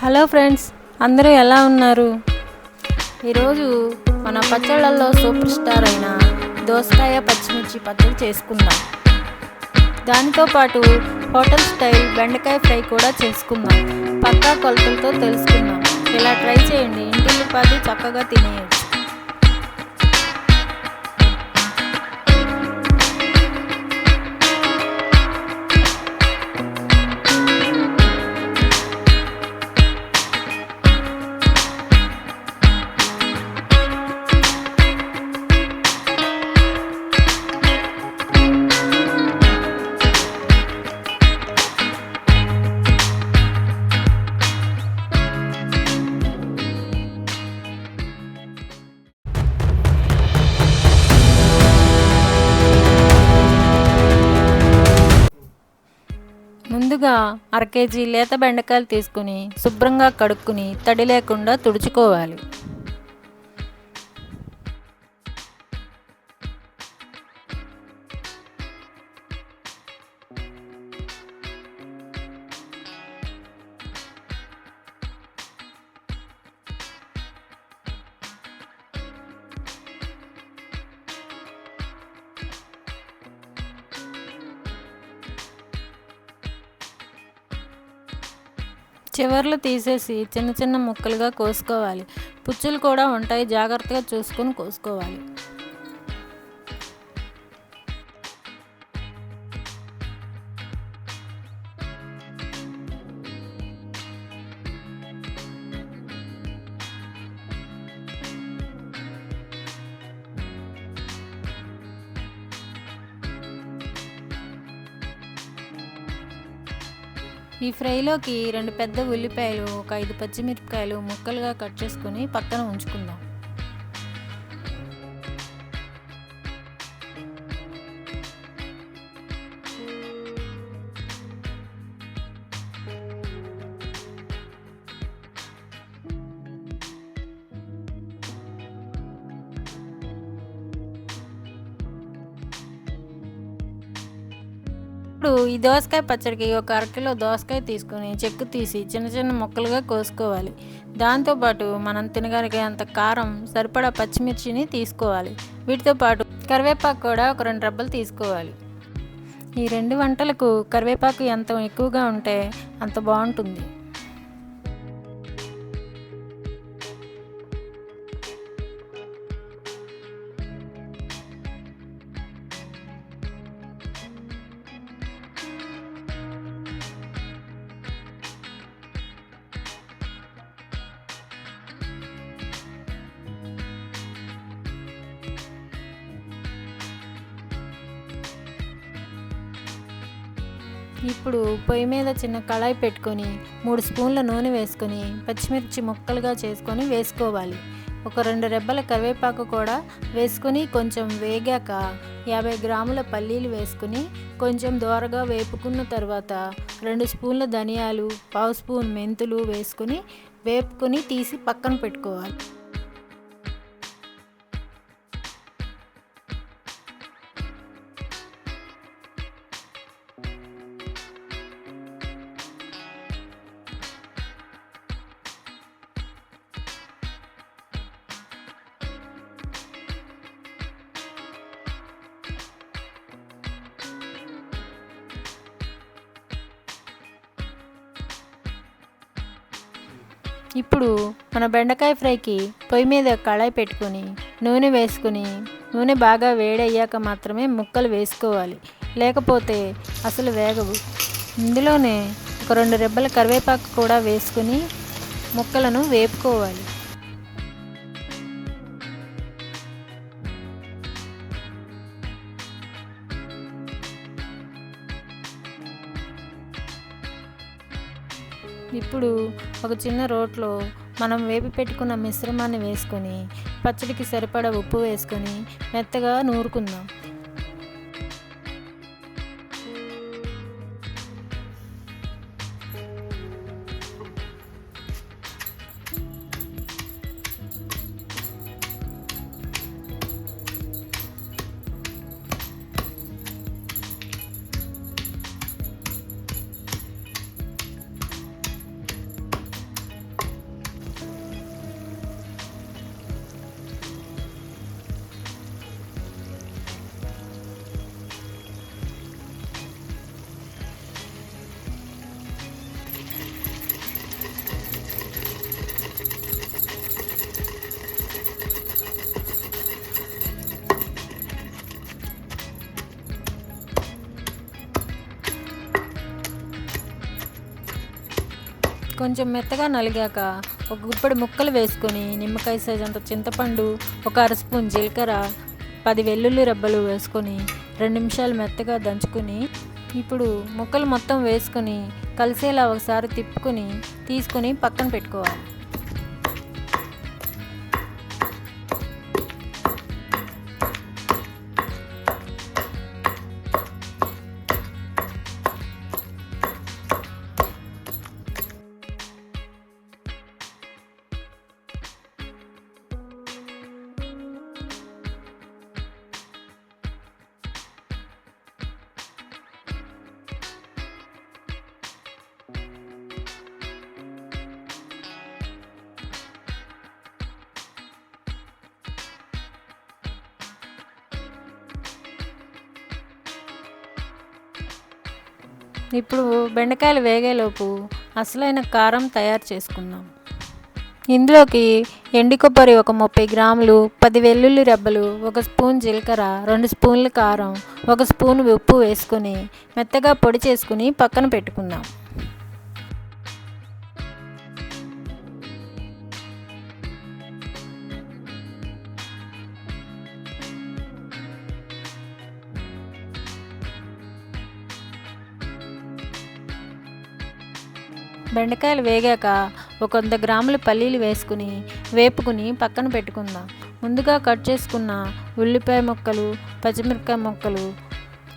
Hello friends, అందరూ ఎలా ఉన్నారు? ఈరోజు మన పచ్చళ్ళల్లో సూపర్ స్టార్ అయిన దోసకాయ పచ్చిమిర్చి పచ్చడి చేసుకుందాం. దానితో పాటు హోటల్ స్టైల్ బెండకాయ ఫ్రై కూడా చేసుకుందాం. పక్కా కొలతలతో తెలుసుకుందాం. ఇలా ట్రై చేయండి, ఇంటిల్లిపాది చక్కగా తినేయచ్చు. ముందుగా అర కేజీ లేత బెండకాయలు తీసుకుని శుభ్రంగా కడుక్కుని తడి లేకుండా తుడుచుకోవాలి. చివర్లు తీసేసి చిన్న చిన్న ముక్కలుగా కోసుకోవాలి. పుచ్చులు కూడా ఉంటాయి, జాగ్రత్తగా చూసుకొని కోసుకోవాలి. ఈ ఫ్రైలోకి 2 పెద్ద ఉల్లిపాయలు, ఒక 5 పచ్చిమిరపకాయలు ముక్కలుగా కట్ చేసుకుని పక్కన ఉంచుకుందాం. ఇప్పుడు ఈ దోసకాయ పచ్చడికి ఒక అరకిలో దోసకాయ తీసుకొని చెక్కు తీసి చిన్న చిన్న ముక్కలుగా కోసుకోవాలి. దాంతోపాటు మనం తినగలిగే అంత కారం, సరిపడా పచ్చిమిర్చిని తీసుకోవాలి. వీటితో పాటు కరివేపాకు కూడా ఒక 2 రెబ్బలు తీసుకోవాలి. ఈ 2 వంటలకు కరివేపాకు ఎంత ఎక్కువగా ఉంటే అంత బాగుంటుంది. ఇప్పుడు పొయ్యి మీద చిన్న కళాయి పెట్టుకొని 3 స్పూన్ల నూనె వేసుకొని పచ్చిమిర్చి ముక్కలుగా చేసుకొని వేసుకోవాలి. ఒక 2 రెబ్బల కరివేపాకు కూడా వేసుకొని కొంచెం వేగాక 50 గ్రాముల పల్లీలు వేసుకుని కొంచెం దోరగా వేపుకున్న తర్వాత 2 స్పూన్ల ధనియాలు, 1/2 స్పూన్ మెంతులు వేసుకుని వేపుకొని తీసి పక్కన పెట్టుకోవాలి. ఇప్పుడు మన బెండకాయ ఫ్రైకి పొయ్యి మీద కళాయి పెట్టుకొని నూనె వేసుకుని నూనె బాగా వేడయ్యాక మాత్రమే ముక్కలు వేసుకోవాలి, లేకపోతే అసలు వేగవు. ఇందులోనే ఒక 2 రెబ్బల కరివేపాకు కూడా వేసుకుని ముక్కలను వేపుకోవాలి. ఇప్పుడు ఒక చిన్న రోట్లో మనం వేపి పెట్టుకున్న మిశ్రమాన్ని వేసుకొని పచ్చడికి సరిపడా ఉప్పు వేసుకొని మెత్తగా నూరుకుందాం. కొంచెం మెత్తగా నలిగాక ఒక గుప్పెడు ముక్కలు వేసుకొని నిమ్మకాయ సైజ్ అంత చింతపండు, ఒక అర స్పూన్ జీలకర్ర, 10 వెల్లుల్లి రెబ్బలు వేసుకొని 2 నిమిషాలు మెత్తగా దంచుకొని ఇప్పుడు ముక్కలు మొత్తం వేసుకొని కలిసేలా ఒకసారి తిప్పుకొని తీసుకొని పక్కన పెట్టుకోవాలి. ఇప్పుడు బెండకాయలు వేగేలోపు అసలైన కారం తయారు చేసుకుందాం. ఇందులోకి ఎండు కొబ్బరి ఒక 30 గ్రాములు, 10 వెల్లుల్లి రెబ్బలు, 1 స్పూన్ జీలకర్ర, 2 స్పూన్ల కారం, 1 స్పూన్ ఉప్పు వేసుకొని మెత్తగా పొడి చేసుకుని పక్కన పెట్టుకుందాం. బెండకాయలు వేగాక ఒక 100 గ్రాముల పల్లీలు వేసుకుని వేపుకుని పక్కన పెట్టుకుందాం. ముందుగా కట్ చేసుకున్న ఉల్లిపాయ ముక్కలు, పచ్చిమిరపకాయ ముక్కలు,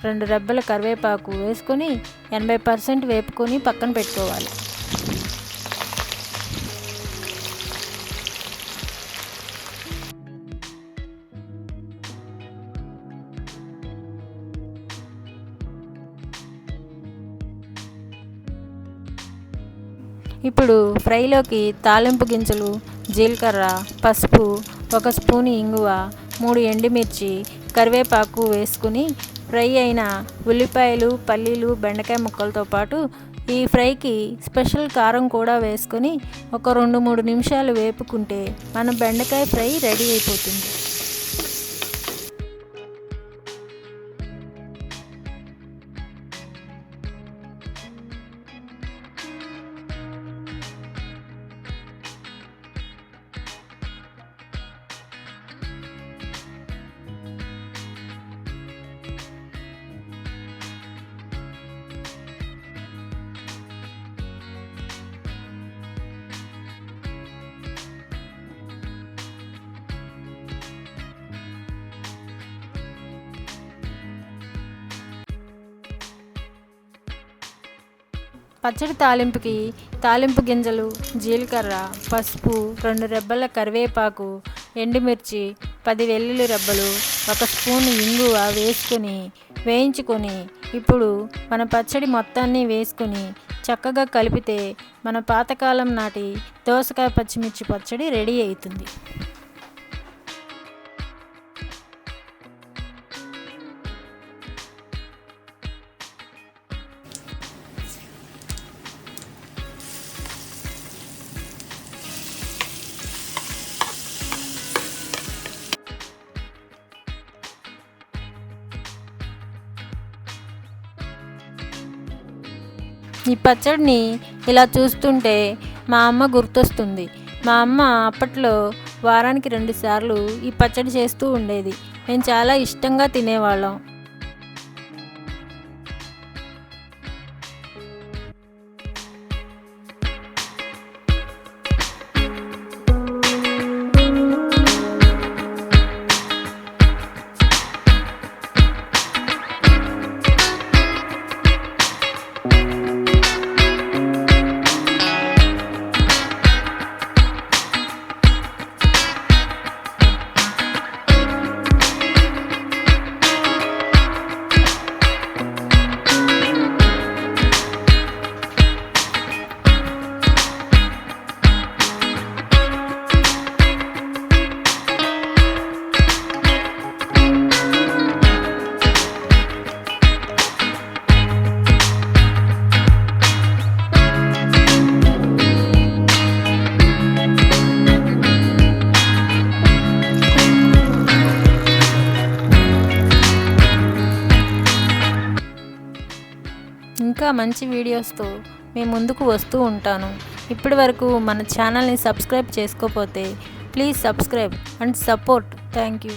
2 రెబ్బల కరివేపాకు వేసుకొని 80% వేపుకొని పక్కన పెట్టుకోవాలి. ఇప్పుడు ఫ్రైలోకి తాలింపు గింజలు, జీలకర్ర, పసుపు, 1 స్పూన్ ఇంగువ, 3 ఎండుమిర్చి, కరివేపాకు వేసుకుని ఫ్రై అయిన ఉల్లిపాయలు, పల్లీలు, బెండకాయ ముక్కలతో పాటు ఈ ఫ్రైకి స్పెషల్ కారం కూడా వేసుకొని ఒక 2-3 నిమిషాలు వేపుకుంటే మన బెండకాయ ఫ్రై రెడీ అయిపోతుంది. పచ్చడి తాలింపుకి తాలింపు గింజలు, జీలకర్ర, పసుపు, 2 రెబ్బల కరివేపాకు, ఎండుమిర్చి, 10 వెల్లుల్లి రెబ్బలు, 1 స్పూన్ ఇంగువ వేసుకొని వేయించుకొని ఇప్పుడు మన పచ్చడి మొత్తాన్ని వేసుకొని చక్కగా కలిపితే మన పాతకాలం నాటి దోసకాయ పచ్చిమిర్చి పచ్చడి రెడీ అవుతుంది. ఈ పచ్చడిని ఇలా చూస్తుంటే మా అమ్మ గుర్తొస్తుంది. మా అమ్మ అప్పట్లో వారానికి 2 సార్లు ఈ పచ్చడి చేస్తూ ఉండేది. మేము చాలా ఇష్టంగా తినేవాళ్ళం. ఇంకా మంచి వీడియోస్తో మీ ముందుకు వస్తూ ఉంటాను. ఇప్పటి వరకు మన ఛానల్ని సబ్స్క్రైబ్ చేసుకోకపోతే please subscribe and support. Thank you.